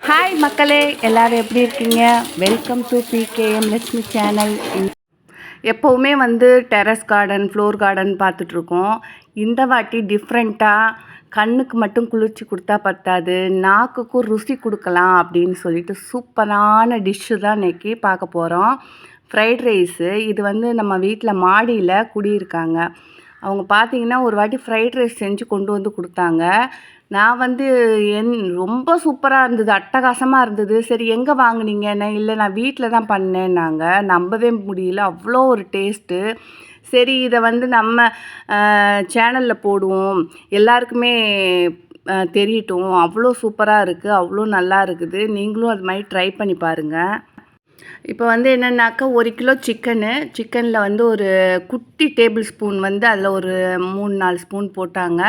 Hi மக்களே, எல்லாரும் எப்படி இருக்கீங்க? Welcome to PKM Lakshmi channel. எப்போவுமே டெரஸ் கார்டன், ஃப்ளோர் கார்டன் பார்த்துட்ருக்கோம். இந்த வாட்டி டிஃப்ரெண்ட்டாக கண்ணுக்கு மட்டும் குளிர்ச்சி கொடுத்தா பத்தாது, நாக்குக்கும் ருசி கொடுக்கலாம் அப்படின்னு சொல்லிட்டு சூப்பரான டிஷ்ஷு தான் இன்றைக்கி பார்க்க போகிறோம். Fried rice. இது நம்ம வீட்டில் மாடியில் குடியிருக்காங்க. அவங்க பார்த்தீங்கன்னா ஒரு வாட்டி ஃப்ரைட் ரைஸ் செஞ்சு கொண்டு வந்து கொடுத்தாங்க. நான் ரொம்ப சூப்பராக இருந்தது, அட்டகாசமாக இருந்தது. சரி எங்கே வாங்குனீங்கன்னு, இல்லை நான் வீட்டில் தான் பண்ணேன்னாங்க. நம்பவே முடியல, அவ்வளோ ஒரு டேஸ்ட்டு. சரி இதை நம்ம சேனலில் போடுவோம், எல்லாருக்குமே தெரியட்டும். அவ்வளோ சூப்பராக இருக்குது, அவ்வளோ நல்லா இருக்குது. நீங்களும் அது மாதிரி ட்ரை பண்ணி பாருங்கள். இப்போ என்னென்னாக்கா 1 கிலோ சிக்கனில் ஒரு குட்டி டேபிள் ஸ்பூன் அதில் ஒரு 3-4 ஸ்பூன் போட்டாங்க.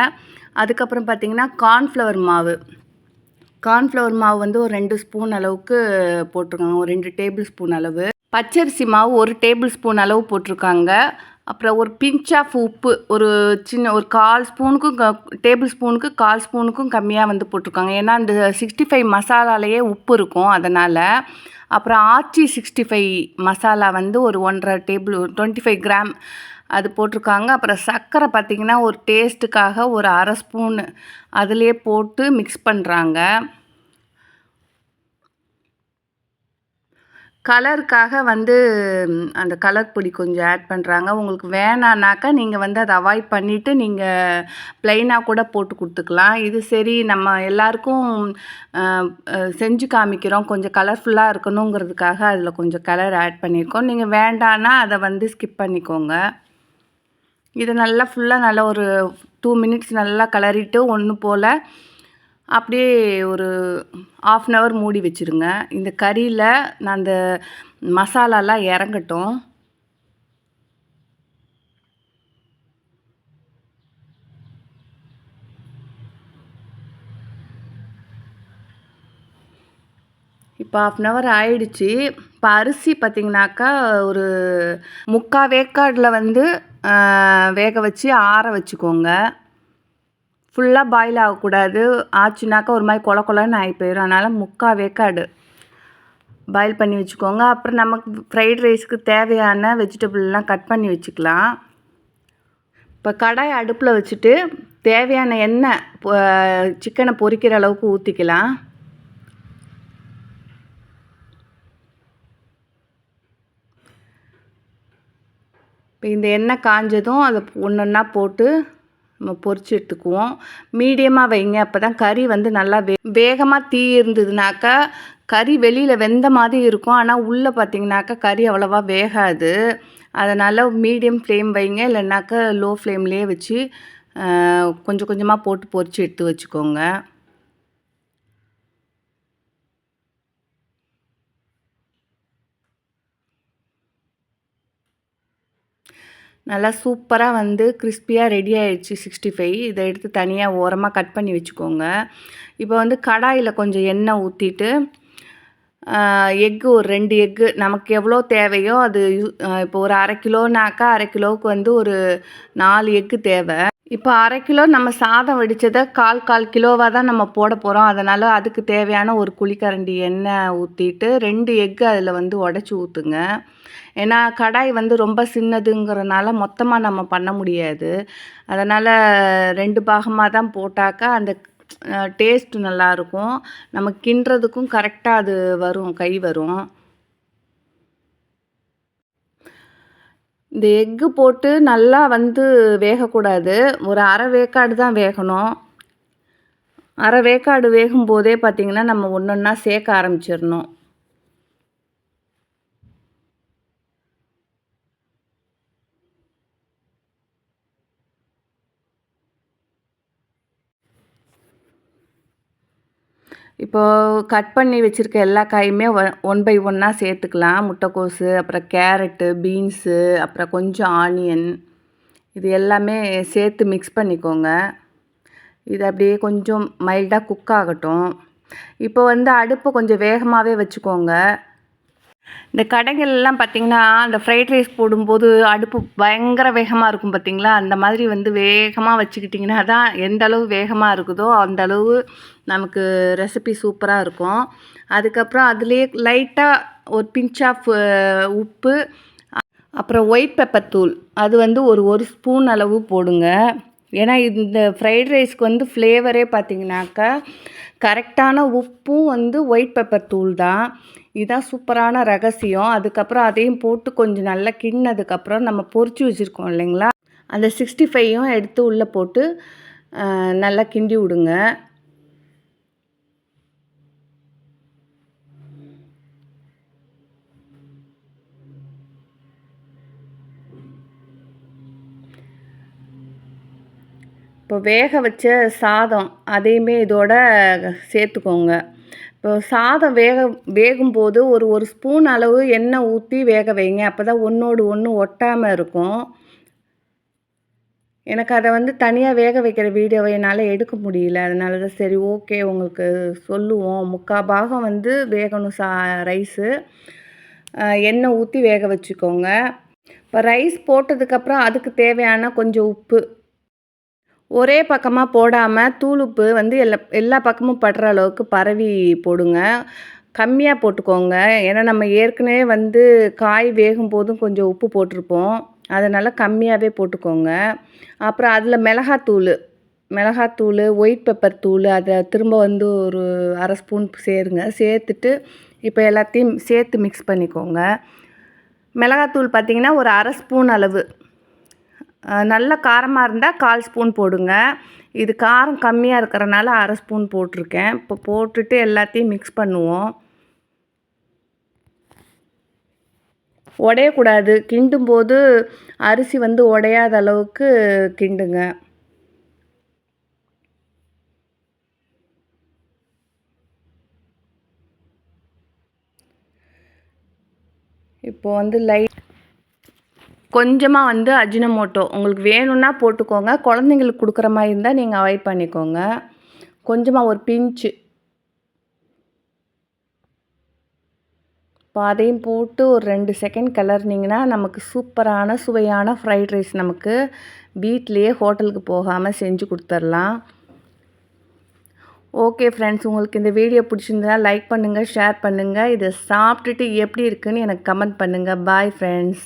அதுக்கப்புறம் பார்த்திங்கன்னா கார்ன்ஃப்ளவர் மாவு ஒரு 2 ஸ்பூன் அளவுக்கு போட்டிருக்காங்க, ஒரு 2 டேபிள் ஸ்பூன் அளவு. பச்சரிசி மாவு 1 டேபிள் ஸ்பூன் அளவு போட்டிருக்காங்க. அப்புறம் ஒரு பிஞ்ச் ஆஃப் உப்பு, ஒரு 1/4 ஸ்பூனுக்கும் டேபிள் ஸ்பூனுக்கு 1/4 ஸ்பூனுக்கும் கம்மியாக போட்டிருக்காங்க. ஏன்னா அந்த 65 மசாலாலேயே உப்பு இருக்கும், அதனால். அப்புறம் ஆச்சி 65 மசாலா ஒரு 25 கிராம் அது போட்டிருக்காங்க. அப்புறம் சர்க்கரை பார்த்திங்கன்னா ஒரு டேஸ்ட்டுக்காக ஒரு 1/2 ஸ்பூனு அதிலே போட்டு மிக்ஸ் பண்ணுறாங்க. கலருக்காக அந்த கலர் பொடி கொஞ்சம் ஆட் பண்ணுறாங்க. உங்களுக்கு வேணான்னாக்கா நீங்கள் அதை அவாய்ட் பண்ணிவிட்டு நீங்கள் ப்ளைனாக கூட போட்டு கொடுத்துக்கலாம். இது சரி நம்ம எல்லாருக்கும் செஞ்சு காமிக்கிறோம், கொஞ்சம் கலர்ஃபுல்லாக இருக்கணுங்கிறதுக்காக அதில் கொஞ்சம் கலர் ஆட் பண்ணியிருக்கோம். நீங்கள் வேண்டான்னா அதை ஸ்கிப் பண்ணிக்கோங்க. இது நல்லா ஃபுல்லாக நல்லா ஒரு 2 மினிட்ஸ் நல்லா கலரிட்டு ஒன்று போல் அப்படியே ஒரு 1/2 அன் ஹவர் மூடி வச்சுருங்க. இந்த கறியில் நான் அந்த மசாலாலாம் இறங்கட்டும். இப்போ 1/2 அன் ஹவர் ஆயிடுச்சு. இப்போ அரிசி பார்த்திங்கனாக்கா ஒரு 3/4 வேக்காடில் வேக வச்சு ஆற வச்சுக்கோங்க. ஃபுல்லாக பாயில் ஆகக்கூடாது, ஆச்சுனாக்கா ஒரு மாதிரி கொல கொலன்னு ஆகி போயிடும். அதனால் 3/4 வேக்காடு பாயில் பண்ணி வச்சுக்கோங்க. அப்புறம் நமக்கு ஃப்ரைட் ரைஸ்க்கு தேவையான வெஜிடபிள்லாம் கட் பண்ணி வச்சுக்கலாம். இப்போ கடாய் அடுப்பில் வச்சுட்டு தேவையான எண்ணெய் சிக்கனை பொரிக்கிற அளவுக்கு ஊற்றிக்கலாம். இப்போ இந்த எண்ணெய் காஞ்சதும் அதை ஒன்றொன்னா போட்டு நம்ம பொரிச்சு எடுத்துக்குவோம். மீடியமாக வைங்க, அப்போ தான் கறி நல்லா வேகமாக தீ இருந்ததுனாக்கா கறி வெளியில் வெந்த மாதிரி இருக்கும், ஆனால் உள்ளே பார்த்திங்கனாக்கா கறி அவ்வளோவா வேகாது. அதனால் மீடியம் ஃப்ளேம் வைங்க, இல்லைனாக்கா லோ ஃப்ளேம்லேயே வச்சு கொஞ்சம் கொஞ்சமாக போட்டு பொரிச்சு எடுத்து வச்சுக்கோங்க. நல்லா சூப்பராக கிறிஸ்பியாக ரெடி ஆகிடுச்சு 65. இதை எடுத்து தனியாக ஓரமாக கட் பண்ணி வச்சுக்கோங்க. இப்போ கடாயில் கொஞ்சம் எண்ணெய் ஊற்றிட்டு எக்கு ஒரு 2 எக்கு நமக்கு எவ்வளோ தேவையோ அது இப்போ ஒரு 1/2 கிலோனாக்கா 1/2 கிலோவுக்கு ஒரு 4 எக்கு தேவை. இப்போ 1/2 கிலோ நம்ம சாதம் வடித்ததை 1/4 கிலோவாக தான் நம்ம போட போகிறோம். அதனால் அதுக்கு தேவையான ஒரு குழிக்கரண்டி எண்ணெய் ஊற்றிட்டு 2 எக்கு அதில் உடச்சி ஊற்றுங்க. ஏன்னா கடாய் ரொம்ப சின்னதுங்கிறனால மொத்தமாக நம்ம பண்ண முடியாது. அதனால் 2 பாகமாக தான் போட்டாக்கா அந்த டேஸ்ட்டு நல்லாயிருக்கும். நம்ம கிண்டுறதுக்கும் கரெக்டாக அது வரும், கை வரும். இந்த எக்கு போட்டு நல்லா வேகக்கூடாது, ஒரு 1/2 வேக்காடு தான் வேகணும். 1/2 வேக்காடு வேகும்போதே பார்த்திங்கன்னா நம்ம ஒன்றொன்னா சேர்க்க ஆரம்பிச்சிடணும். இப்போது கட் பண்ணி வச்சுருக்க எல்லா காயுமே 1 பை 1 சேர்த்துக்கலாம். முட்டைக்கோஸு, அப்புறம் கேரட்டு, பீன்ஸு, அப்புறம் கொஞ்சம் ஆனியன், இது எல்லாமே சேர்த்து மிக்ஸ் பண்ணிக்கோங்க. இது அப்படியே கொஞ்சம் மைல்டாக குக் ஆகட்டும். இப்போ அடுப்பை கொஞ்சம் வேகமாகவே வச்சுக்கோங்க. இந்த கடைகள்லாம் பார்த்திங்கன்னா, அந்த ஃப்ரைட் ரைஸ் போடும்போது அடுப்பு பயங்கர வேகமாக இருக்கும் பார்த்திங்களா? அந்த மாதிரி வந்து வேகமாக வச்சுக்கிட்டிங்கன்னா தான் எந்த அளவு வேகமாக இருக்குதோ, அந்த அளவு நமக்கு ரெசிபி சூப்பராக இருக்கும். அதுக்கப்புறம் அதுலேயே லைட்டாக ஒரு பிஞ்ச் ஆஃப் உப்பு, அப்புறம் ஒயிட் பெப்பர் தூள் அது வந்து ஒரு ஸ்பூன் அளவு போடுங்க. ஏன்னா இந்த ஃப்ரைட் ரைஸ்க்கு வந்து ஃப்ளேவரே பார்த்திங்கனாக்கா கரெக்டான உப்பும் வந்து ஒயிட் பெப்பர் தூள் தான். இதுதான் சூப்பரான ரகசியம். அதுக்கப்புறம் அதையும் போட்டு கொஞ்சம் நல்லா கிண்டினதுக்கப்புறம் நம்ம பொரிச்சு வச்சுருக்கோம் இல்லைங்களா, அந்த 65யும் எடுத்து உள்ளே போட்டு நல்லா கிண்டி விடுங்க. இப்போ வேக வச்ச சாதம் அதையுமே இதோட சேர்த்துக்கோங்க. இப்போ சாதம் வேகும்போது ஒரு ஸ்பூன் அளவு எண்ணெய் ஊற்றி வேக வைங்க. அப்போ தான் ஒன்றோடு ஒன்று ஒட்டாமல் இருக்கும். எனக்கு அதை வந்து தனியாக வேக வைக்கிற வீடியோவை என்னால் எடுக்க முடியல. அதனால தான் சரி ஓகே உங்களுக்கு சொல்லுவோம். 3/4 பாகம் வந்து வேகணும் ரைஸு. எண்ணெய் ஊற்றி வேக வச்சுக்கோங்க. இப்போ ரைஸ் போட்டதுக்கப்புறம் அதுக்கு தேவையான கொஞ்சம் உப்பு, ஒரே பக்கமாக போடாமல் தூள் உப்பு வந்து எல்லா பக்கமும் படுற அளவுக்கு பரவி போடுங்க. கம்மியாக போட்டுக்கோங்க. ஏன்னா நம்ம ஏற்கனவே வந்து காய் வேகும்போதும் கொஞ்சம் உப்பு போட்டிருப்போம். அதனால் கம்மியாகவே போட்டுக்கோங்க. அப்புறம் அதில் மிளகாத்தூள், ஒயிட் பெப்பர் தூள் அதை திரும்ப வந்து ஒரு 1/2 ஸ்பூன் சேருங்க. சேர்த்துட்டு இப்போ எல்லாத்தையும் சேர்த்து மிக்ஸ் பண்ணிக்கோங்க. மிளகாத்தூள் பார்த்திங்கன்னா ஒரு 1/2 ஸ்பூன் அளவு. நல்ல காரமாக இருந்தால் 1/4 ஸ்பூன் போடுங்க. இது காரம் கம்மியாக இருக்கிறனால 1/2 ஸ்பூன் போட்டிருக்கேன். இப்போ போட்டுட்டு எல்லாத்தையும் மிக்ஸ் பண்ணுவோம். உடையக்கூடாது. கிண்டும்போது அரிசி வந்து உடையாத அளவுக்கு கிண்டுங்க. இப்போ வந்து கொஞ்சமாக வந்து அஜினமோட்டோ உங்களுக்கு வேணும்னா போட்டுக்கோங்க. குழந்தைங்களுக்கு கொடுக்குற மாதிரி இருந்தால் நீங்கள் அவாய்ட் பண்ணிக்கோங்க. கொஞ்சமாக ஒரு பிஞ்சு. இப்போ அதையும் போட்டு ஒரு 2 செகண்ட் கிளறினீங்கன்னா நமக்கு சூப்பரான சுவையான ஃப்ரைட் ரைஸ் நமக்கு வீட்டிலையே ஹோட்டலுக்கு போகாமல் செஞ்சு கொடுத்துர்லாம். ஓகே ஃப்ரெண்ட்ஸ், உங்களுக்கு இந்த வீடியோ பிடிச்சிருந்தா லைக் பண்ணுங்கள், ஷேர் பண்ணுங்கள். இதை சாப்பிட்டுட்டு எப்படி இருக்குன்னு எனக்கு கமெண்ட் பண்ணுங்கள். Bye friends.